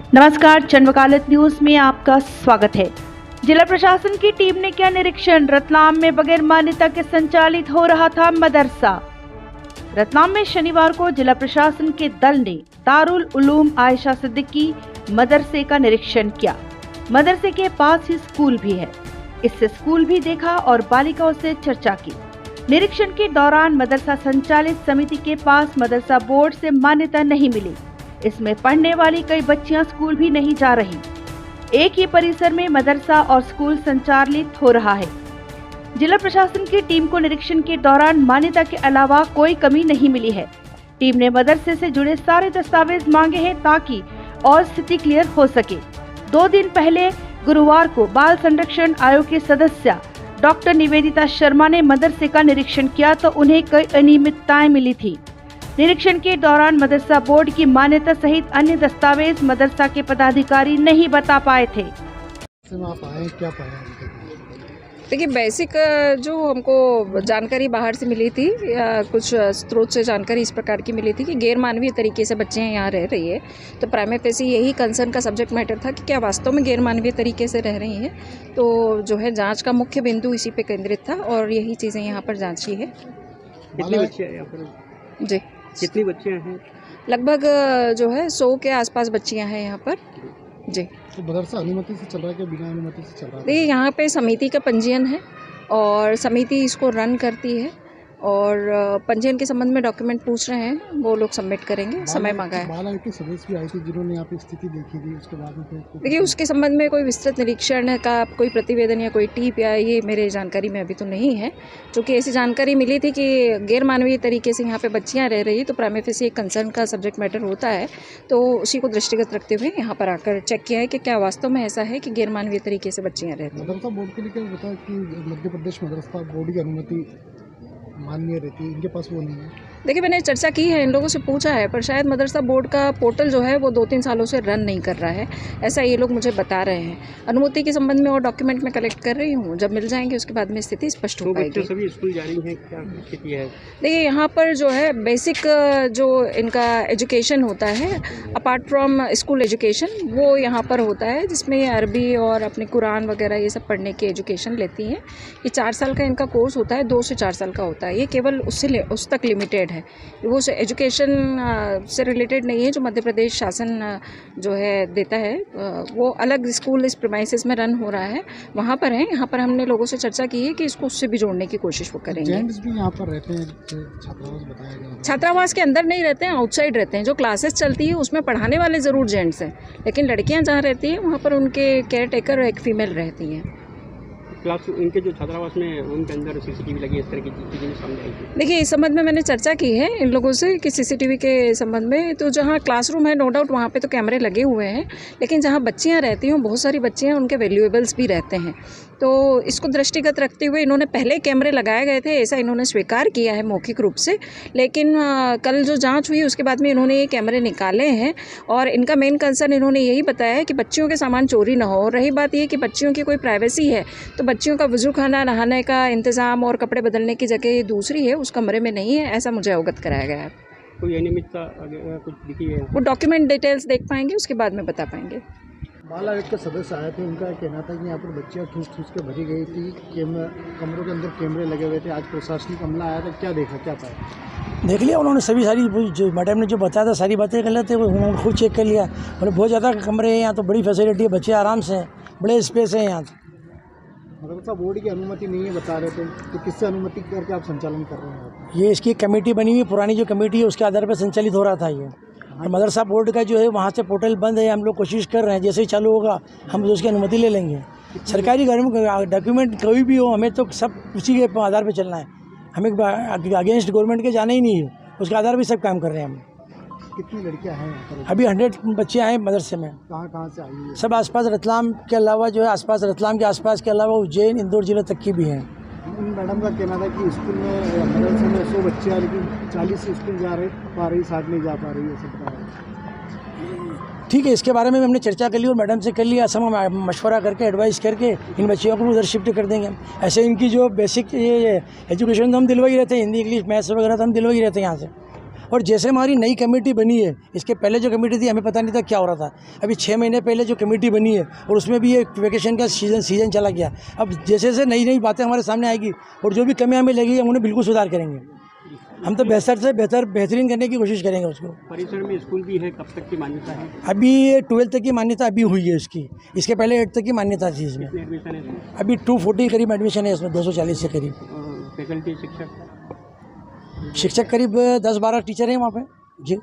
नमस्कार, चंद वकालत न्यूज में आपका स्वागत है। जिला प्रशासन की टीम ने किया निरीक्षण। रतलाम में बगैर मान्यता के संचालित हो रहा था मदरसा। रतलाम में शनिवार को जिला प्रशासन के दल ने दारुल उलूम आयशा सिद्दीकी मदरसे का निरीक्षण किया। मदरसे के पास ही स्कूल भी है, इससे स्कूल भी देखा और बालिकाओं से चर्चा की। निरीक्षण के दौरान मदरसा संचालित समिति के पास मदरसा बोर्ड से मान्यता नहीं मिली। इसमें पढ़ने वाली कई बच्चियां स्कूल भी नहीं जा रही। एक ही परिसर में मदरसा और स्कूल संचालित हो रहा है। जिला प्रशासन की टीम को निरीक्षण के दौरान मान्यता के अलावा कोई कमी नहीं मिली है। टीम ने मदरसे से जुड़े सारे दस्तावेज मांगे हैं ताकि और स्थिति क्लियर हो सके। 2 दिन पहले गुरुवार को बाल संरक्षण आयोग के सदस्य डॉक्टर निवेदिता शर्मा ने मदरसे का निरीक्षण किया तो उन्हें कई अनियमितताएं मिली थी। निरीक्षण के दौरान मदरसा बोर्ड की मान्यता सहित अन्य दस्तावेज मदरसा के पदाधिकारी नहीं बता पाए थे। आप आए, क्या पाया? देखिए, बेसिक जो हमको जानकारी बाहर से मिली थी या कुछ स्रोत से जानकारी इस प्रकार की मिली थी कि गैर मानवीय तरीके से बच्चे यहाँ रह रही है। तो प्राइमा फेसी यही कंसर्न का सब्जेक्ट मैटर था कि क्या वास्तव में गैर मानवीय तरीके से रह रही हैं। तो जो है जांच का मुख्य बिंदु इसी पे केंद्रित था और यही चीज़ें यहाँ पर जांची है। कितने बच्चे हैं यहाँ पर? जी, कितनी बच्चियाँ हैं? लगभग जो है 100 के आसपास बच्चियाँ हैं यहाँ पर। जी, तो मदरसा अनुमति से चल रहा है कि बिना अनुमति से चल रहा है? देखिए, यहाँ पे समिति का पंजीयन है और समिति इसको रन करती है और पंजीयन के संबंध में डॉक्यूमेंट पूछ रहे हैं, वो लोग सबमिट करेंगे। समय मांगा है। बाल आयोग के सदस्य भी आए थे जिन्होंने यहाँ पे स्थिति देखी थी, उसके बाद में देखिए, उसके संबंध में कोई विस्तृत निरीक्षण का कोई प्रतिवेदन या कोई टीप या ये मेरे जानकारी में अभी तो नहीं है। क्योंकि ऐसी जानकारी मिली थी कि गैर मानवीय तरीके से यहाँ पे बच्चियाँ रह रही है, तो प्राइमा फेसी एक कंसर्न का सब्जेक्ट मैटर होता है। तो उसी को दृष्टिगत रखते हुए यहाँ पर आकर चेक किया है कि क्या वास्तव में ऐसा है कि गैर मानवीय तरीके से बच्चियाँ रहती हैं। मदरसा बोर्ड के लिए क्या बताया कि मध्य प्रदेश मदरसा बोर्ड की अनुमति मान्य रहती है, इनके पास वो नहीं है। देखिए, मैंने चर्चा की है, इन लोगों से पूछा है, पर शायद मदरसा बोर्ड का पोर्टल जो है वो 2-3 सालों से रन नहीं कर रहा है, ऐसा ये लोग मुझे बता रहे हैं। अनुमति के संबंध में और डॉक्यूमेंट में कलेक्ट कर रही हूँ, जब मिल जाएंगे उसके बाद में स्थिति स्पष्ट हो पाएगी। सभी स्कूल जा रही हैं, क्या स्थिति है? देखिए, यहाँ पर जो है बेसिक जो इनका एजुकेशन होता है अपार्ट फ्रॉम स्कूल एजुकेशन, वो यहाँ पर होता है, जिसमें अरबी और अपने कुरान वगैरह ये सब पढ़ने की एजुकेशन लेती हैं। ये 4 साल का इनका कोर्स होता है, 2 से 4 साल का होता है। ये केवल उस तक लिमिटेड है, वो एजुकेशन से रिलेटेड नहीं है। जो मध्य प्रदेश शासन जो है देता है वो अलग स्कूल इस प्रीमाइसेस में रन हो रहा है, वहाँ पर है। यहाँ पर हमने लोगों से चर्चा की है कि इसको उससे भी जोड़ने की कोशिश वो करेंगे। जेंट्स भी यहाँ पर रहते हैं, छात्रावास बताया गया। छात्रावास के अंदर नहीं रहते हैं, आउटसाइड रहते हैं। जो क्लासेस चलती है उसमें पढ़ाने वाले ज़रूर जेंट्स हैं, लेकिन लड़कियाँ जहाँ रहती हैं वहाँ पर उनके केयर टेकर एक फीमेल रहती हैं। क्लास उनके जो छात्रावास में उनके अंदर सीसीटीवी लगी, इस तरह की चीज़ें सामने आई थी। देखिए, इस संबंध में मैंने चर्चा की है इन लोगों से कि सीसीटीवी के संबंध में तो जहाँ क्लासरूम है नो डाउट वहाँ पे तो कैमरे लगे हुए हैं, लेकिन जहाँ बच्चियाँ रहती हैं बहुत सारी बच्चियाँ उनके वैल्यूएबल्स भी रहते हैं। तो इसको दृष्टिगत रखते हुए इन्होंने पहले कैमरे लगाए गए थे, ऐसा इन्होंने स्वीकार किया है मौखिक रूप से, लेकिन कल जो जाँच हुई उसके बाद में इन्होंने ये कैमरे निकाले हैं और इनका मेन कंसर्न इन्होंने यही बताया है कि बच्चियों के सामान चोरी ना हो। रही बात ये कि बच्चियों की कोई प्राइवेसी है तो बच्चियों का वज़ू खाना, नहाने का इंतज़ाम और कपड़े बदलने की जगह दूसरी है, उस कमरे में नहीं है, ऐसा मुझे अवगत कराया गया है। कोई अनियमितता कुछ दिखी है? वो डॉक्यूमेंट डिटेल्स देख पाएंगे, उसके बाद में बता पाएंगे। बाल आयोग के सदस्य आए थे, उनका कहना था कि यहाँ पर बच्चियाँ ठूस के भरी गई थी, कमरों के अंदर कैमरे लगे हुए थे। आज प्रशासनिक अमला आया था, क्या देखा, क्या पाया? देख लिया उन्होंने, सभी सारी जो मैडम ने जो बताया था सारी बातें कर लेते, उन्होंने खुद चेक कर लिया। मतलब बहुत ज़्यादा कमरे हैं यहाँ, तो बड़ी फैसिलिटी है, बच्चे आराम से हैं, बड़े स्पेस हैं यहाँ। मदरसा बोर्ड की अनुमति नहीं है बता रहे थे, तो किससे अनुमति करके आप संचालन कर रहे हैं? ये इसकी कमेटी बनी हुई, पुरानी जो कमेटी है उसके आधार पर संचालित हो रहा था ये। और मदरसा बोर्ड का जो है वहाँ से पोर्टल बंद है, हम लोग कोशिश कर रहे हैं, जैसे ही चालू होगा हम उसकी अनुमति ले लेंगे। सरकारी डॉक्यूमेंट कोई भी हो, हमें तो सब उसी के आधार पर चलना है, हमें अगेंस्ट गवर्नमेंट के जाना ही नहीं है, उसके आधार पर सब काम कर रहे हैं हम। कितनी लड़कियां हैं यहाँ पर? अभी 100 बच्चे आए मदरसे में। कहाँ से आई है? सब आसपास रतलाम के अलावा जो है रतलाम के आसपास के अलावा उज्जैन, इंदौर जिले तक की भी हैं। मैडम का कहना था कि स्कूल में मदरसे में 100 बच्चे हैं, लेकिन 40 स्कूल जा पा रही, 60 नहीं जा पा रही है, सब। ठीक है, इसके बारे में हमने चर्चा कर ली और मैडम से कर लिया, सब हम मशवरा करके एडवाइस करके इन बच्चियों को उधर शिफ्ट कर देंगे। ऐसे इनकी जो बेसिक ये एजुकेशन तो हम दिलवा ही रहते हैं, हिंदी इंग्लिश मैथ्स वगैरह तो हम दिलवा ही रहते हैं यहाँ से। और जैसे हमारी नई कमेटी बनी है, इसके पहले जो कमेटी थी हमें पता नहीं था क्या हो रहा था। अभी 6 महीने पहले जो कमेटी बनी है और उसमें भी ये वेकेशन का सीज़न चला गया। अब जैसे जैसे नई नई बातें हमारे सामने आएगी और जो भी कमियाँ हमें लगेगी हम उन्हें बिल्कुल सुधार करेंगे। हम तो बेहतरीन करने की कोशिश करेंगे उसको। परिसर में स्कूल भी है, कब तक की मान्यता है? अभी 12th तक की मान्यता अभी हुई है इसकी, इसके पहले 8th तक की मान्यता थी इसमें। कितने एडमिशन है इसमें? अभी 240 करीब एडमिशन है इसमें, 240 से करीब। फैकल्टी शिक्षक शिक्षक करीब 10-12 टीचर हैं वहाँ पे जी।